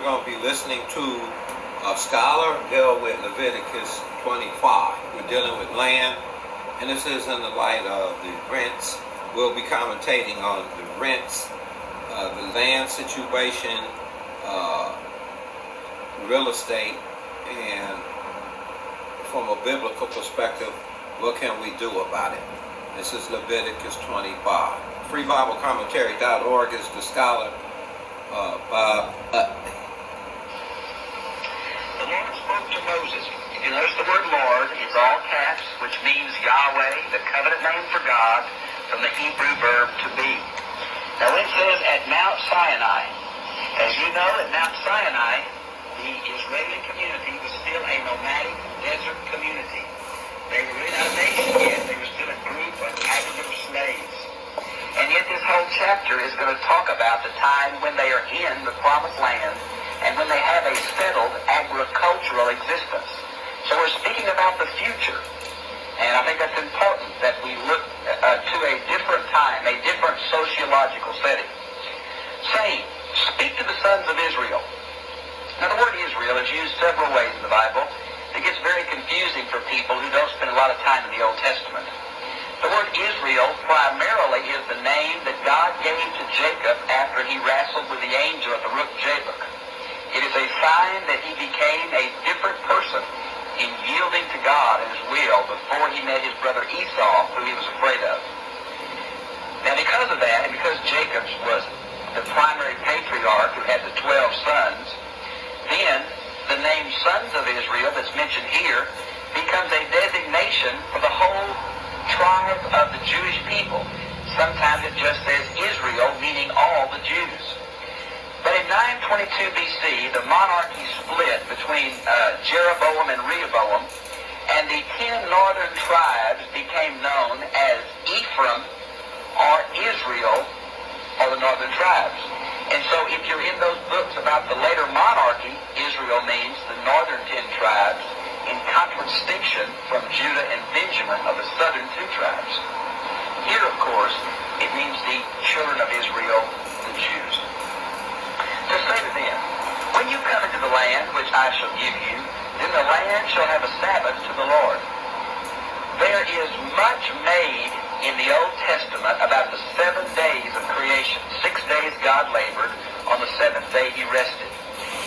going to be listening to a scholar deal with Leviticus 25. We're dealing with land, and this is in the light of the rents. We'll be commentating on the rents, the land situation, real estate, and from a biblical perspective, what can we do about it? This is Leviticus 25. FreeBibleCommentary.org is the scholar, Bob Utley. The Lord spoke to Moses. If you notice the word Lord, it's all caps, which means Yahweh, the covenant name for God, from the Hebrew verb to be. Now it says at Mount Sinai. As you know, at Mount Sinai, the Israeli community was still a nomadic desert community. They were really not a nation yet. They were still a group of agricultural slaves. And yet this whole chapter is going to talk about the time when they are in the promised land and when they have a settled agricultural existence. So we're speaking about the future. And I think that's important that we look to a different time, a different sociological setting. Saying, speak to the sons of Israel. Now the word Israel is used several ways in the Bible. It gets very confusing for people who don't spend a lot of time in the Old Testament. The word Israel primarily is the name that God gave to Jacob after he wrestled with the angel at the brook Jabbok. It is a sign that he became a different person in yielding to God and his will before he met his brother Esau, who he was afraid of. Now because of that, and because Jacob was the primary patriarch who had the 12 sons, then the name sons of Israel that's mentioned here becomes a designation for the whole tribe of the Jewish people. Sometimes it just says Israel, meaning all the Jews. But in 922 BC, the monarchy split between Jeroboam and Rehoboam, and the 10 northern tribes became known as Ephraim or Israel, or the northern tribes. And so if you're in those books about the later monarchy, Israel means the northern 10 tribes, in contradistinction from Judah and Benjamin of the southern 2 tribes. Here, of course, it means the children of Israel, the Jews. To say to them, when you come into the land which I shall give you, then the land shall have a Sabbath to the Lord. There is much made in the Old Testament about the 7 days of creation. 6 days God labored. On the 7th day he rested.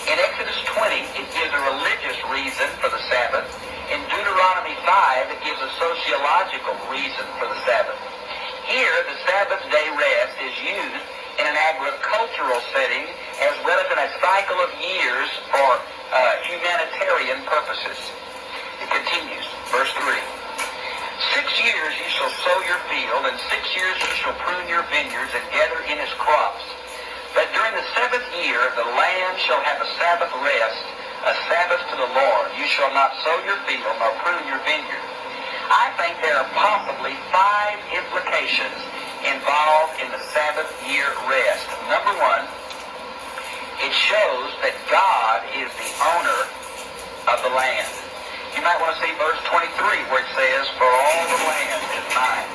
In Exodus 20, it gives a religious reason for the Sabbath. In Deuteronomy 5, it gives a sociological reason for the Sabbath. Here, the Sabbath day rest is used in an agricultural setting as well as in a cycle of years for humanitarian purposes. It continues, verse 3. 6 years you shall sow your field, and 6 years you shall prune your vineyards and gather in its crops. But during the 7th year the land shall have a Sabbath rest, a Sabbath to the Lord. You shall not sow your field nor prune your vineyard. I think there are possibly 5 implications involved in the Sabbath year rest. Number 1, it shows that God is the owner of the land. You might want to see verse 23 where it says, for all the land is mine.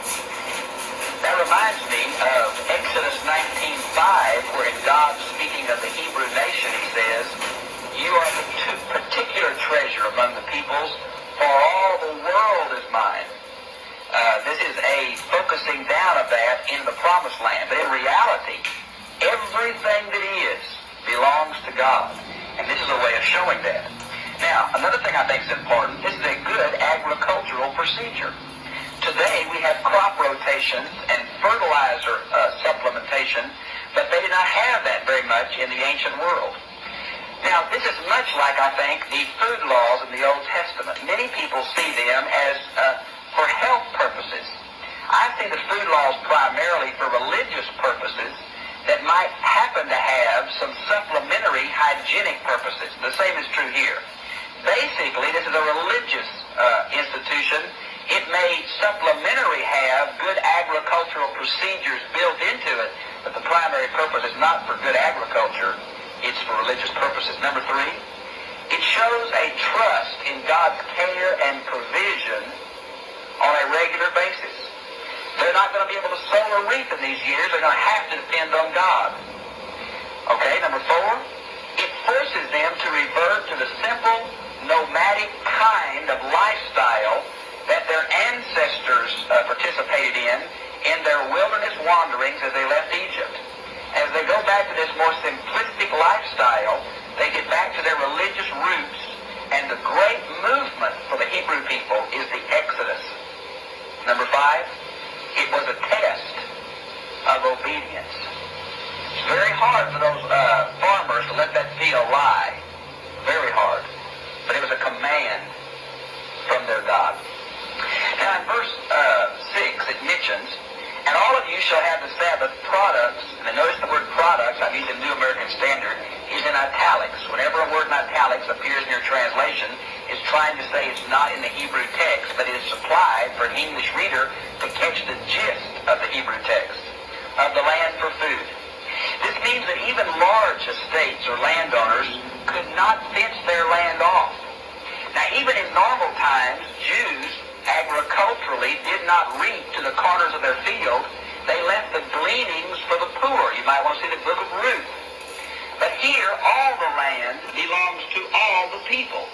That reminds me of Exodus 19:5, where in God speaking of the Hebrew nation, he says, you are the particular treasure among the peoples, for all the world is mine. This is a focusing down of that in the promised land. But in reality, everything that is belongs to God. And this is a way of showing that. Now, another thing I think is important, this is a good agricultural procedure. Today we have crop rotations and fertilizer supplementation, but they did not have that very much in the ancient world. Now, this is much like, I think, the food laws in the Old Testament. Many people see them as for health purposes. I see the food laws primarily for religious purposes that might happen to have some supplementary hygienic purposes. The same is true here. Basically, this is a religious institution. It may supplementary have good agricultural procedures built into it, but the primary purpose is not for good agriculture. It's for religious purposes. Number 3, it shows a trust in God's care and provision on a regular basis. They're not going to be able to sow or reap in these years. They're going to have to depend on God. Okay, number 4, it forces them to revert to the simple, nomadic kind of lifestyle that their ancestors participated in their wilderness wanderings as they left Egypt. As they go back to this more simplistic lifestyle, they get back to their religious roots, and the great movement for the Hebrew people is the Exodus. Number 5, it was a test of obedience. It's very hard for those farmers to let that field lie. Very hard. But it was a command from their God. Now in verse 6 it mentions, and all of you shall have the Sabbath products, and notice the word products, I'm using New American Standard, is in italics. Whenever a word in italics appears in your translation, it's trying to say it's not in the Hebrew text, but it is supplied for an English reader to catch the gist of the Hebrew text, of the land for food. This means that even large estates or landowners could not fence their land off. Now, even in normal times, Jews agriculturally did not reap to the corners of their field. They left the gleanings for the poor. You might want to see the book of Ruth. But here, all the land belongs to all the people.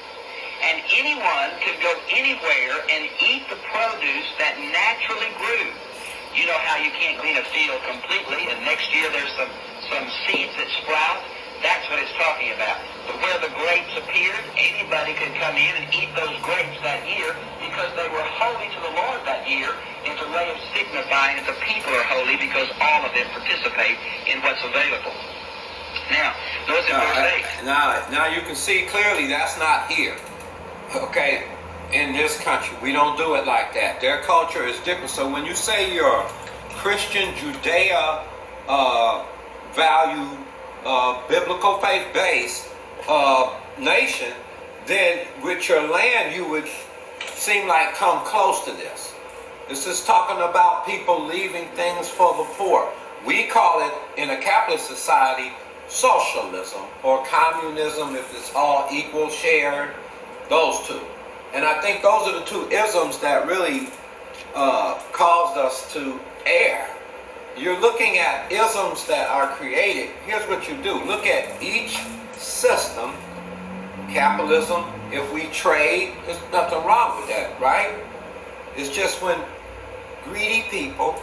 And anyone could go anywhere and eat the produce that naturally grew. You know how you can't glean a field completely, and next year there's some seeds that sprout. That's what it's talking about. But where the grapes appeared, anybody could come in and eat those grapes that year because they were holy to the Lord that year. It's a way of signifying that the people are holy because all of them participate in what's available. Now, notice in verse 8. Now you can see clearly that's not here. Okay? In this country, we don't do it like that. Their culture is different. So when you say you're a Christian, Judea, value, biblical faith-based nation, then with your land you would seem like come close to this. This is talking about people leaving things for the poor. We call it, in a capitalist society, socialism or communism, if it's all equal, shared, those two. And I think those are the two isms that really caused us to err. You're looking at isms that are created. Here's what you do. Look at each system, capitalism. If we trade, there's nothing wrong with that, right? It's just when greedy people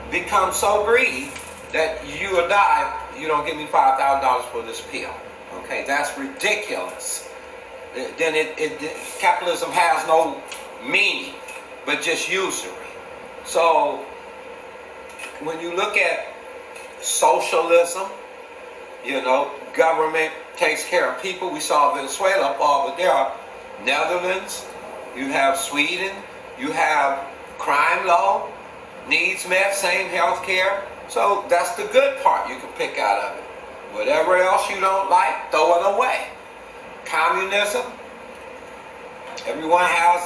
become so greedy that you will die, you don't give me $5,000 for this pill. Okay, that's ridiculous. Then capitalism has no meaning, but just usury. So when you look at socialism, government takes care of people. We saw Venezuela fall, but there are Netherlands, you have Sweden, you have crime low, needs met, same health care. So that's the good part you can pick out of it. Whatever else you don't like, throw it away. Communism, everyone has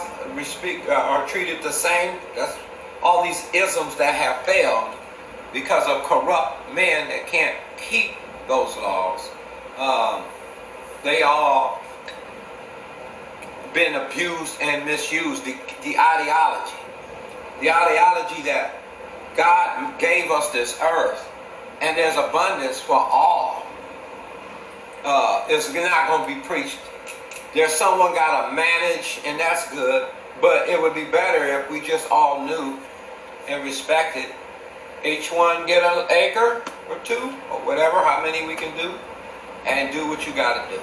are treated the same. That's all these isms that have failed because of corrupt men that can't keep those laws. They all been abused and misused. The ideology that God gave us this earth and there's abundance for all. It's not going to be preached. There's someone got to manage, and that's good, but it would be better if we just all knew and respected. Each one get an acre or two, or whatever, how many we can do, and do what you got to do.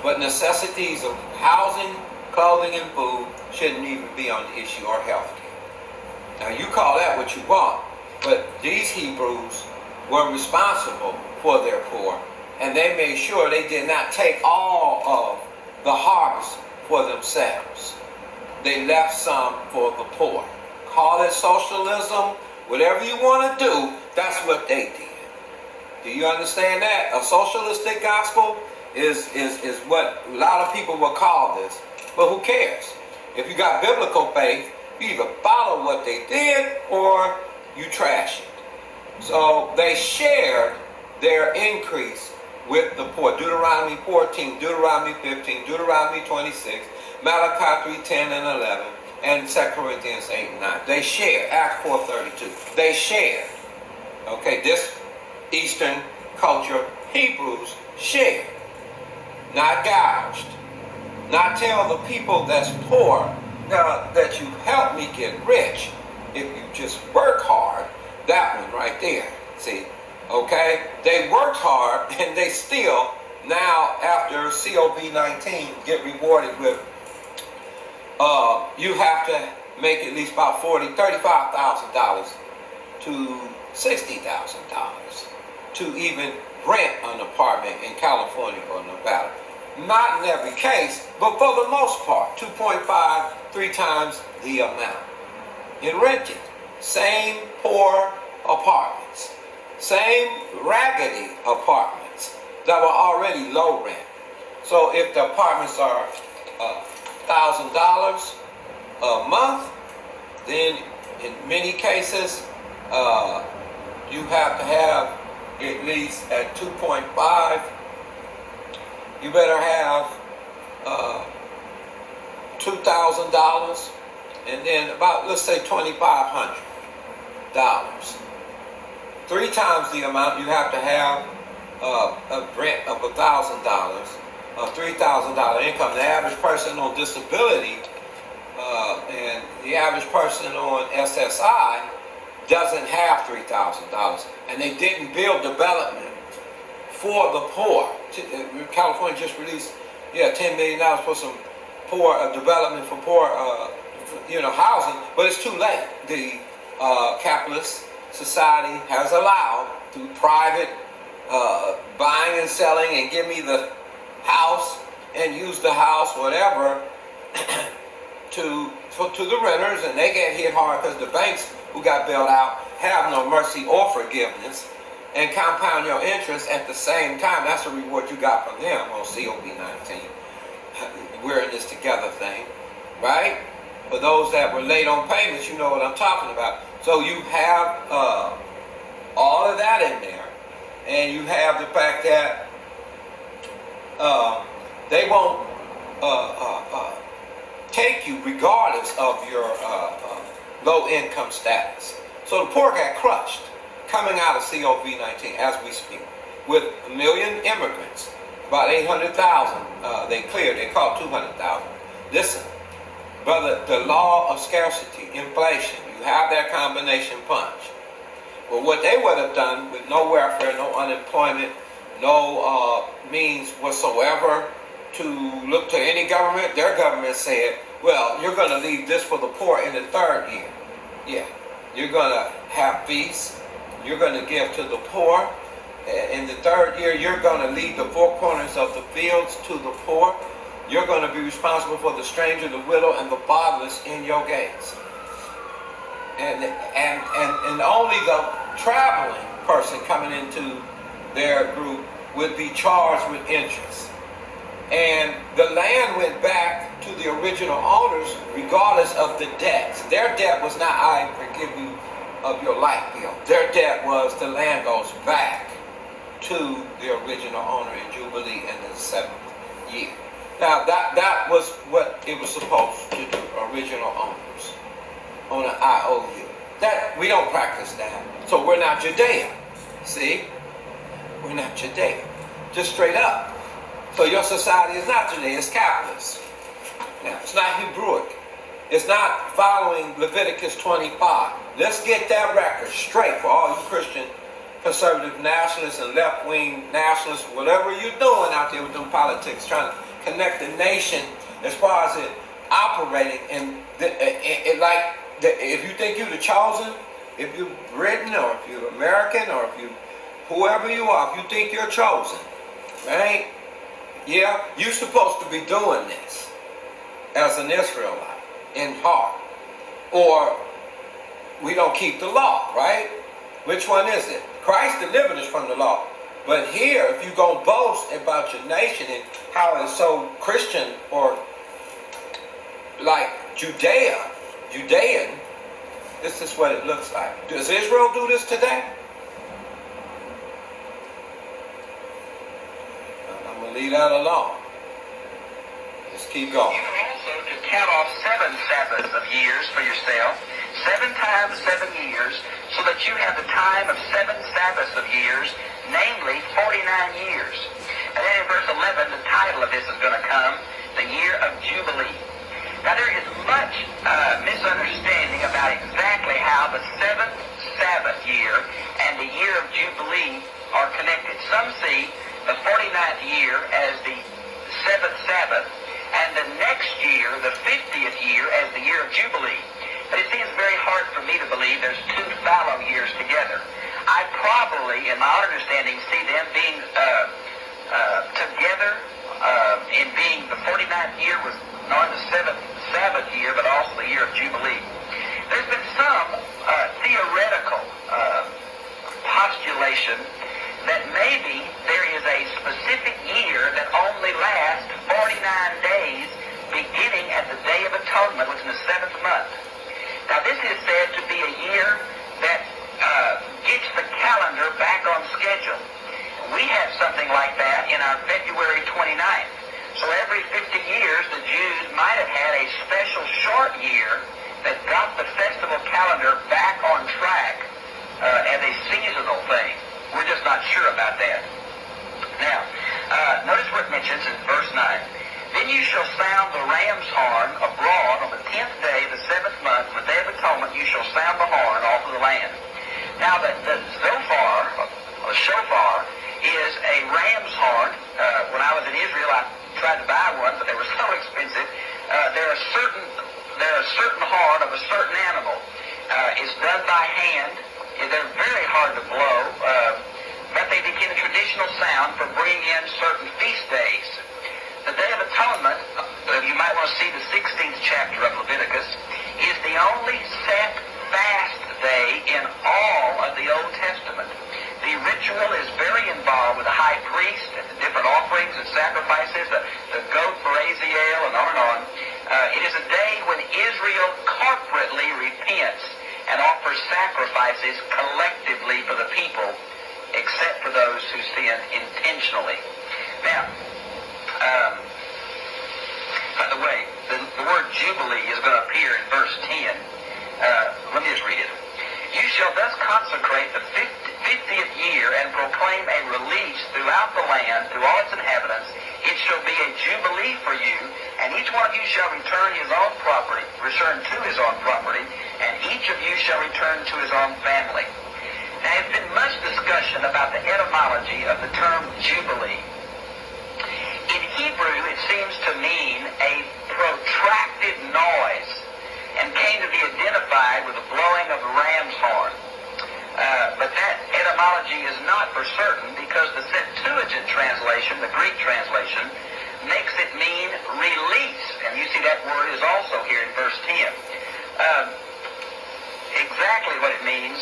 But necessities of housing, clothing, and food shouldn't even be on the issue, or health care. Now, you call that what you want, but these Hebrews were responsible for their poor. And they made sure they did not take all of the harvest for themselves. They left some for the poor. Call it socialism, whatever you want to do, that's what they did. Do you understand that? A socialistic gospel is what a lot of people will call this. But who cares? If you got biblical faith, you either follow what they did or you trash it. So they shared their increase with the poor. Deuteronomy 14, Deuteronomy 15, Deuteronomy 26, Malachi 3, 10 and 11, and 2 Corinthians 8 and 9. They share. Acts 4:32. They share. Okay, this Eastern culture, Hebrews share. not gouged. Not tell the people that's poor, now that you help me get rich if you just work hard. That one right there. See, okay? They worked hard and they still, now after COVID-19, get rewarded with, you have to make at least about $35,000 to $60,000 to even rent an apartment in California or Nevada. Not in every case, but for the most part, 2.5, 3 times the amount in renting. Same poor apartments, same raggedy apartments that were already low rent. So if the apartments are $1,000 a month, then in many cases you have to have at least at 2.5. You better have $2,000, and then about, let's say, $2,500. 3 times the amount. You have to have a rent of $1,000, a $3,000 income. The average person on disability and the average person on SSI doesn't have $3,000, and they didn't build development for the poor. California just released, $10 million for some poor development for poor, housing, but it's too late. The capitalist society has allowed through private buying and selling and give me the house and use the house, whatever, to the renters, and they get hit hard because the banks who got bailed out have no mercy or forgiveness and compound your interest at the same time. That's the reward you got from them on COVID-19. We're in this together thing, right? For those that were late on payments, you know what I'm talking about. So you have all of that in there, and you have the fact that they won't take you regardless of your low income status. So the poor got crushed coming out of COVID-19 as we speak, with 1 million immigrants, about 800,000 they cleared. They called 200,000. Listen, brother, the law of scarcity, inflation, you have that combination punch. Well, what they would have done with no welfare, no unemployment, no means whatsoever to look to any government, their government said, well, you're going to leave this for the poor in the 3rd year. Yeah, you're going to have feasts. You're going to give to the poor. In the 3rd year, you're going to leave the 4 corners of the fields to the poor. You're going to be responsible for the stranger, the widow, and the fatherless in your gates. And only the traveling person coming into their group would be charged with interest. And the land went back to the original owners regardless of the debts. Their debt was not, I forgive you of your light bill. Their debt was the land goes back to the original owner in Jubilee in the 7th year. Now that was what it was supposed to do, original owners on an IOU. That we don't practice that. So we're not Judea. See? We're not Judea. Just straight up. So your society is not Judea, it's capitalist. Now, it's not Hebrewic. It's not following Leviticus 25. Let's get that record straight for all you Christian conservative nationalists and left-wing nationalists, whatever you're doing out there with them politics, trying to connect the nation as far as it operating. And if you think you're the chosen, if you're Britain or if you're American or if you whoever you are, if you think you're chosen, right? Yeah, you're supposed to be doing this as an Israelite in heart. Or we don't keep the law, right? Which one is it? Christ delivered us from the law. But here, if you're going to boast about your nation and how it's so Christian or like Judean, this is what it looks like. Does Israel do this today? I'm going to leave that alone. Let's keep going. You are also to count off 7 Sabbaths of years for yourself, 7 times 7 years, so that you have the time of 7 Sabbaths of years, namely 49 years. And then in verse 11, the time title of this is going to come, the Year of Jubilee. Now there is much misunderstanding about exactly how the seventh Sabbath year and the Year of Jubilee are connected. Some see the 49th year as the seventh Sabbath, and the next year, the 50th year, as the Year of Jubilee. But it seems very hard for me to believe there's two fallow years together. I probably, in my understanding, see them being together in being the 49th year was not the seventh Sabbath year, but also the Year of Jubilee. There's been some theoretical postulation that maybe there is a specific year that only lasts 49 days, beginning at the Day of Atonement, which is the seventh month. Now, this is said to be a year that gets the calendar back on schedule. We have something like that in our February 29th. So every 50 years, the Jews might have had a special short year that got the festival calendar back on track as a seasonal thing. We're just not sure about that. Now, notice what it mentions in verse 9. Then you shall sound the ram's horn abroad on the 10th day of the seventh month, on the Day of Atonement, you shall sound the horn off of the land. Now, the shofar, is a ram's horn. When I was in Israel, I tried to buy one, but they were so expensive. They're a certain horn of a certain animal. It's done by hand. They're very hard to blow, but they became a traditional sound for bringing in certain feast days. The Day of Atonement, you might want to see the 16th chapter of Leviticus, is the only set fast day in all of the Old Testament. The ritual is very involved with the high priest and the different offerings and sacrifices, the goat for Azazel, and on and on. It is a day when Israel corporately repents and offers sacrifices collectively for the people, except for those who sin intentionally. Now, by the way, the word Jubilee is going to appear in verse 10. Let me just read it. You shall thus consecrate the 50th year and proclaim a release throughout the land to all its inhabitants. It shall be a jubilee for you, and each one of you shall return to his own property, and each of you shall return to his own family. Now, there's been much discussion about the etymology of the term jubilee. In Hebrew, it seems to mean a protracted noise, and came to be identified with the blowing of the ram's horn. But that etymology is not for certain, because the Septuagint translation, the Greek translation, makes it mean release. And you see that word is also here in verse 10. Exactly what it means,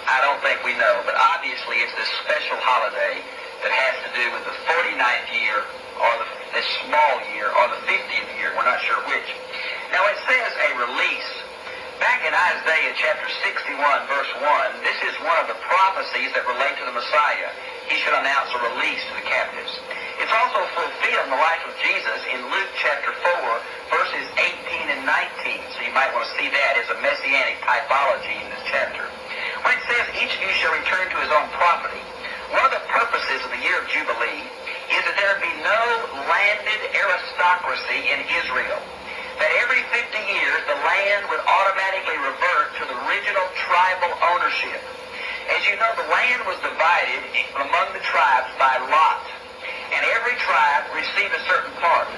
I don't think we know. But obviously it's this special holiday that has to do with the 49th year, or the small year, or the 50th year. We're not sure which. Now it says a release. Back in Isaiah chapter 61, verse 1, this is one of the prophecies that relate to the Messiah. He should announce a release to the captives. It's also fulfilled in the life of Jesus in Luke chapter 4, verses 18 and 19. So you might want to see that as a messianic typology in this chapter. When it says, each of you shall return to his own property, one of the purposes of the Year of Jubilee is that there be no landed aristocracy in Israel. That every 50 years the land would automatically revert to the original tribal ownership. As you know, the land was divided among the tribes by lot, and every tribe received a certain part.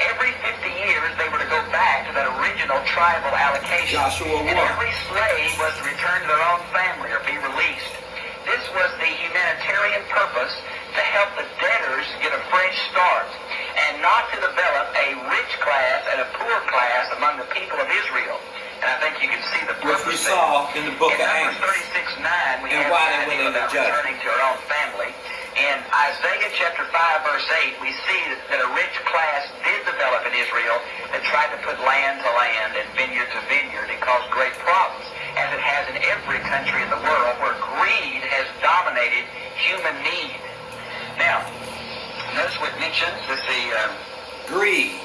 Every 50 years they were to go back to that original tribal allocation. And every slave was to return to their own family or be released. This was the humanitarian purpose, to help the debtors get a fresh start, and not to develop a rich class and a poor class among the people of Israel. And I think you can see the purpose. Which we saw in the book of Amos. In Numbers 36:9, we have the idea about returning to our own family. In Isaiah chapter 5, verse 8, we see that a rich class did develop in Israel that tried to put land to land and vineyard to vineyard and caused great problems, as it has in every country in the world where greed has dominated human need. Now, notice what it mentions. Let's see. Greed.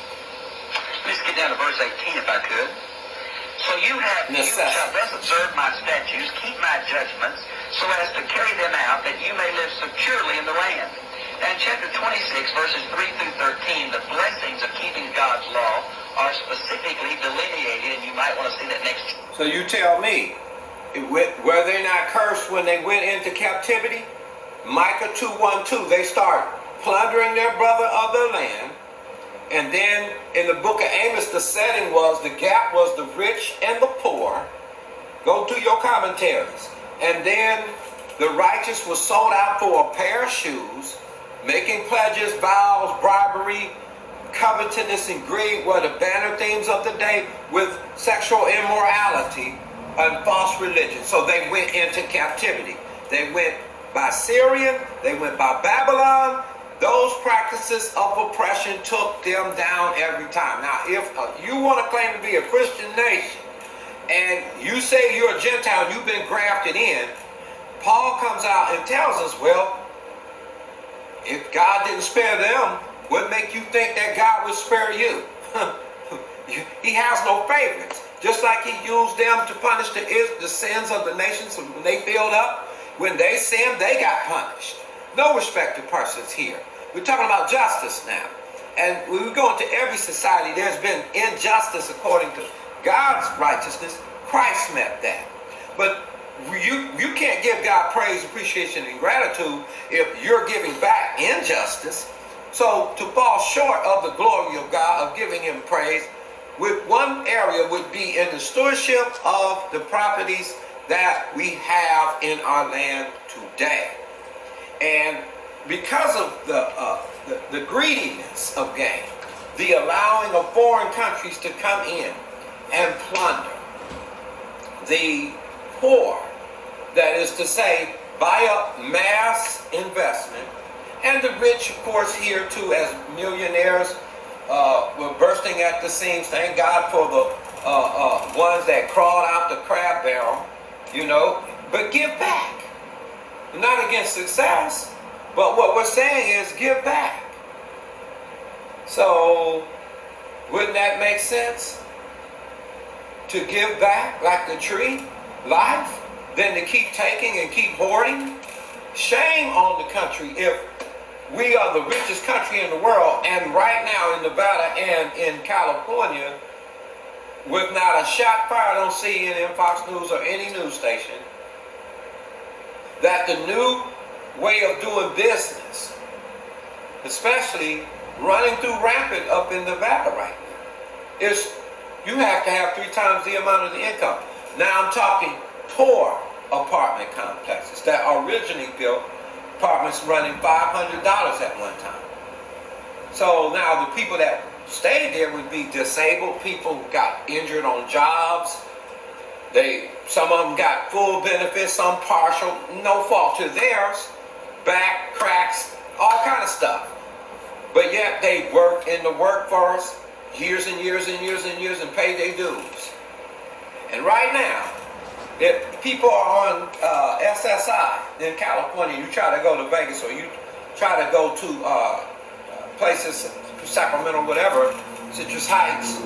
Let's get down to verse 18 if I could. So you shall thus observe my statutes, keep my judgments, so as to carry them out, that you may live securely in the land. And chapter 26, verses 3 through 13, the blessings of keeping God's law are specifically delineated, and you might want to see that next. So you tell me, were they not cursed when they went into captivity? Micah 2:1-2, they start plundering their brother of their land. And then in the book of Amos, the setting was, the gap was the rich and the poor. Go do your commentaries. And then the righteous was sold out for a pair of shoes, making pledges, vows, bribery, covetousness, and greed were the banner themes of the day, with sexual immorality and false religion. So they went into captivity. They went by Syrian, they went by Babylon. Those practices of oppression took them down every time. Now, if you want to claim to be a Christian nation, and you say you're a Gentile, you've been grafted in, Paul comes out and tells us, well, if God didn't spare them, what make you think that God would spare you? He has no favorites. Just like he used them to punish the sins of the nations when they filled up, when they sinned, they got punished. No respect to persons here. We're talking about justice now. And when we go into every society, there's been injustice according to God's righteousness. Christ met that. But you can't give God praise, appreciation, and gratitude if you're giving back injustice. So to fall short of the glory of God, of giving him praise, with one area would be in the stewardship of the properties that we have in our land today. And because of the greediness of gain, the allowing of foreign countries to come in and plunder the poor, that is to say, buy up mass investment, and the rich, of course, here too, as millionaires were bursting at the seams. Thank God for the ones that crawled out the crab barrel, you know, but give back. Not against success, but what we're saying is give back. So, wouldn't that make sense? To give back like the tree, life, than to keep taking and keep hoarding? Shame on the country if we are the richest country in the world, and right now in Nevada and in California, with not a shot fired on CNN, Fox News, or any news station, that the new way of doing business, especially running through rampant up in Nevada right now, is you have to have 3 times the amount of the income. Now I'm talking poor apartment complexes that originally built apartments running $500 at one time. So now the people that stayed there would be disabled people who got injured on jobs. Some of them got full benefits, some partial, no fault to theirs, back cracks, all kind of stuff. But yet they worked in the workforce years and years and years and years and paid their dues. And right now, if people are on SSI in California, you try to go to Vegas or you try to go to places, Sacramento, whatever, Citrus Heights,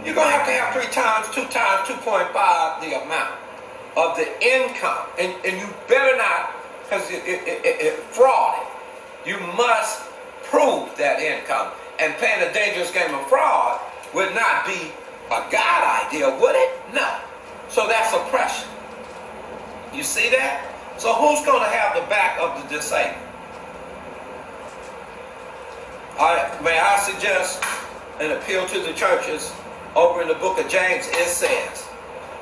you're going to have 3 times, 2 times, 2.5 the amount of the income. And you better not, because it fraud. You must prove that income. And playing a dangerous game of fraud would not be a God idea, would it? No. So that's oppression. You see that? So who's going to have the back of the disabled? May I suggest an appeal to the churches over in the book of James? It says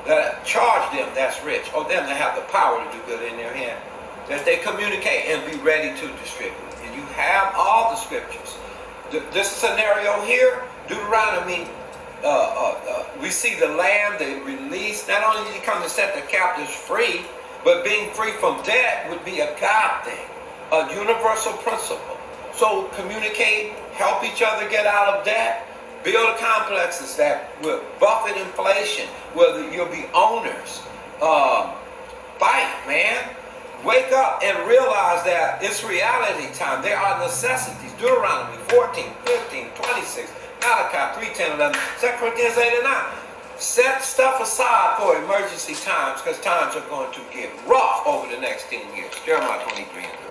that charge them that's rich, or them that have the power to do good in their hand, that they communicate and be ready to distribute. And you have all the scriptures. This scenario here, Deuteronomy, we see the Lamb, the release. Not only did he come to set the captives free, but being free from debt would be a God thing, a universal principle. So communicate, help each other get out of debt, build complexes that will buffet inflation, where you'll be owners. Fight, man. Wake up and realize that it's reality time. There are necessities. Deuteronomy 14, 15, 26, Malachi 3, 10, 11, 2 Corinthians 8 and 9. Set stuff aside for emergency times, because times are going to get rough over the next 10 years. Jeremiah 23 and 3.